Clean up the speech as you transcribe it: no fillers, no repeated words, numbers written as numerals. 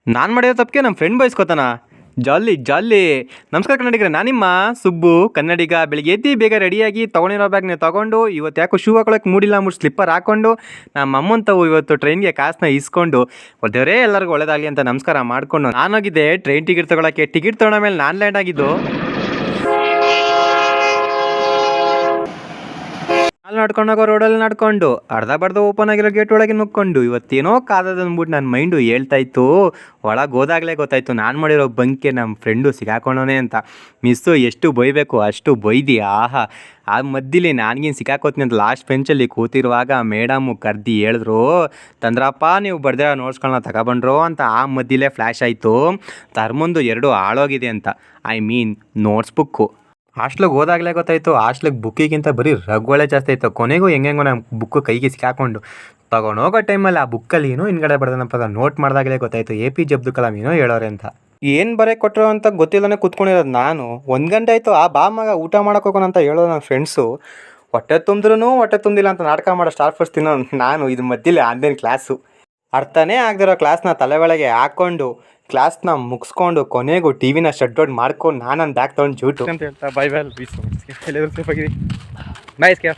ನಾನು ಮಾಡಿರೋ ತಪ್ಪಿಗೆ ನಮ್ಮ ಫ್ರೆಂಡ್ ಬಯಸ್ಕೊತಾನ. ಜಾಲಿ ಜಾಲಿ. ನಮಸ್ಕಾರ ಕನ್ನಡಿಗರೇ, ನಾನಿಮ್ಮ ಸುಬ್ಬು ಕನ್ನಡಿಗ. ಬೆಳಿಗ್ಗೆ ಎದ್ದು ಬೇಗ ರೆಡಿಯಾಗಿ ತೊಗೊಂಡಿರೋ ಬ್ಯಾಗ್ನ ತೊಗೊಂಡು, ಇವತ್ತು ಯಾಕೋ ಶೂ ಹಾಕೊಳಕ್ಕೆ ಮೂಡಿಲ್ಲ ಅಂದ್ಬಿಟ್ಟು ಸ್ಲಿಪ್ಪರ್ ಹಾಕ್ಕೊಂಡು, ನಮ್ಮ ಅಮ್ಮನ ತಾವು ಇವತ್ತು ಟ್ರೈನ್ಗೆ ಕಾಸನ್ನ ಇಸ್ಕೊಂಡು, ದೇವರೇ ಎಲ್ಲರಿಗೂ ಒಳ್ಳೇದಾಗಲಿ ಅಂತ ನಮಸ್ಕಾರ ಮಾಡಿಕೊಂಡು ನಾನಾಗಿದ್ದೆ ಟ್ರೈನ್ ಟಿಕೆಟ್ ತೊಗೊಳಕ್ಕೆ. ಟಿಕೆಟ್ ತೊಗೊಂಡ ಮೇಲೆ ನಾನು ಲ್ಯಾಂಡ್ ಆಗಿದ್ದು ಅಲ್ಲಿ ನಡ್ಕೊಂಡೋಗೋ ರೋಡಲ್ಲಿ ನಡ್ಕೊಂಡು ಅರ್ಧ ಬರ್ಧ ಓಪನ್ ಆಗಿರೋ ಗೇಟ್ ಒಳಗೆ ನುಗ್ಕೊಂಡು ಇವತ್ತೇನೋ ಕಾದದ ಅಂದ್ಬಿಟ್ಟು ನನ್ನ ಮೈಂಡು ಹೇಳ್ತಾ ಇತ್ತು. ಒಳಗೆ ಹೋದಾಗಲೇ ಗೊತ್ತಾಯಿತು ನಾನು ಮಾಡಿರೋ ಬಂಕೆ ನಮ್ಮ ಫ್ರೆಂಡು ಸಿಗಾಕೊಂಡವನೇ ಅಂತ. ಮಿಸ್ಸು ಎಷ್ಟು ಬೈಬೇಕು ಅಷ್ಟು ಬೈದಿ. ಆಹಾ, ಆ ಮಧ್ಯಲಿ ನನಗೇನು ಸಿಕ್ಕಾಕೋತೀನಿ ಅಂತ ಲಾಸ್ಟ್ ಬೆಂಚಲ್ಲಿ ಕೂತಿರುವಾಗ ಮೇಡಮು ಕರ್ದು ಹೇಳಿದ್ರು, ತಂದ್ರಪ್ಪ ನೀವು ಬರ್ದಿರೋ ನೋಟ್ಸ್ಗಳನ್ನ ತಗೊಬಂಡ್ರು ಅಂತ. ಆ ಮಧ್ಯಲೇ ಫ್ಲ್ಯಾಶ್ ಆಯಿತು ತರ್ಮುಂದು 2 ಹಾಳೋಗಿದೆ ಅಂತ. I mean notes book. ಹಾಸ್ಟ್ಲಿಗೆ ಹೋದಾಗಲೇ ಗೊತ್ತಾಯಿತು, ಹಾಸ್ಟ್ಲಿಗೆ ಬುಕ್ಕಿಗಿಂತ ಬರೀ ರಗ್ಗಳೇ ಜಾಸ್ತಿ ಆಯಿತು. ಕೊನೆಗೂ ಹೆಂಗೆಂಗೋ ನಾನು ಬುಕ್ಕು ಕೈಗೆ ಸಿಕ್ಕಾಕೊಂಡು ತೊಗೊಂಡೋಗೋ ಟೈಮಲ್ಲಿ ಆ ಬುಕ್ಕಲ್ಲಿ ಏನೋ ಹಿಂದ್ಗಡೆ ಬರ್ದನಪ್ಪ ನೋಟ್ ಮಾಡಿದಾಗಲೇ ಗೊತ್ತಾಯಿತು APJ ಅಬ್ದುಲ್ ಕಲಾಂ ಏನೋ ಹೇಳೋರೆ ಅಂತ. ಏನು ಬರೀ ಕೊಟ್ಟರು ಅಂತ ಗೊತ್ತಿಲ್ಲನೇ ಕೂತ್ಕೊಂಡಿರೋದು ನಾನು. 1 ಗಂಟೆ ಆಯಿತು, ಆ ಬಾ ಮಗ ಊಟ ಮಾಡೋಕೆ ಹೋಗೋಣ ಅಂತ ಹೇಳೋದು ನನ್ನ ಫ್ರೆಂಡ್ಸು. ಹೊಟ್ಟೆ ತುಂಬಿದ್ರೂ ಹೊಟ್ಟೆ ತುಂಬಿಲ್ಲ ಅಂತ ನಾಟಕ ಮಾಡೋ ಸ್ಟಾರ್ ಫಸ್ಟ್ ತಿನ್ನೋ ನಾನು. ಇದು ಮಧ್ಯದಲ್ಲಿ ಆನ್ಲೈನ್ ಕ್ಲಾಸು, ಅರ್ಥನೇ ಆಗದಿರೋ ಕ್ಲಾಸ್ನ ತಲೆ ಒಳಗೆ ಹಾಕ್ಕೊಂಡು ಕ್ಲಾಸ್ನ ಮುಗಿಸ್ಕೊಂಡು ಕೊನೆಗೂ ಟಿವಿನ ಶಟ್ ಡೌನ್ ಮಾಡ್ಕೊಂಡು ನಾನು ನನ್ನ ಬ್ಯಾಗ್ ತೊಗೊಂಡು ಜೂಟು ಅಂತ ಹೇಳ್ತಾ ಬಾಯ್ ಬಾಯ್ ಬೀಸು ಬಾಯ್.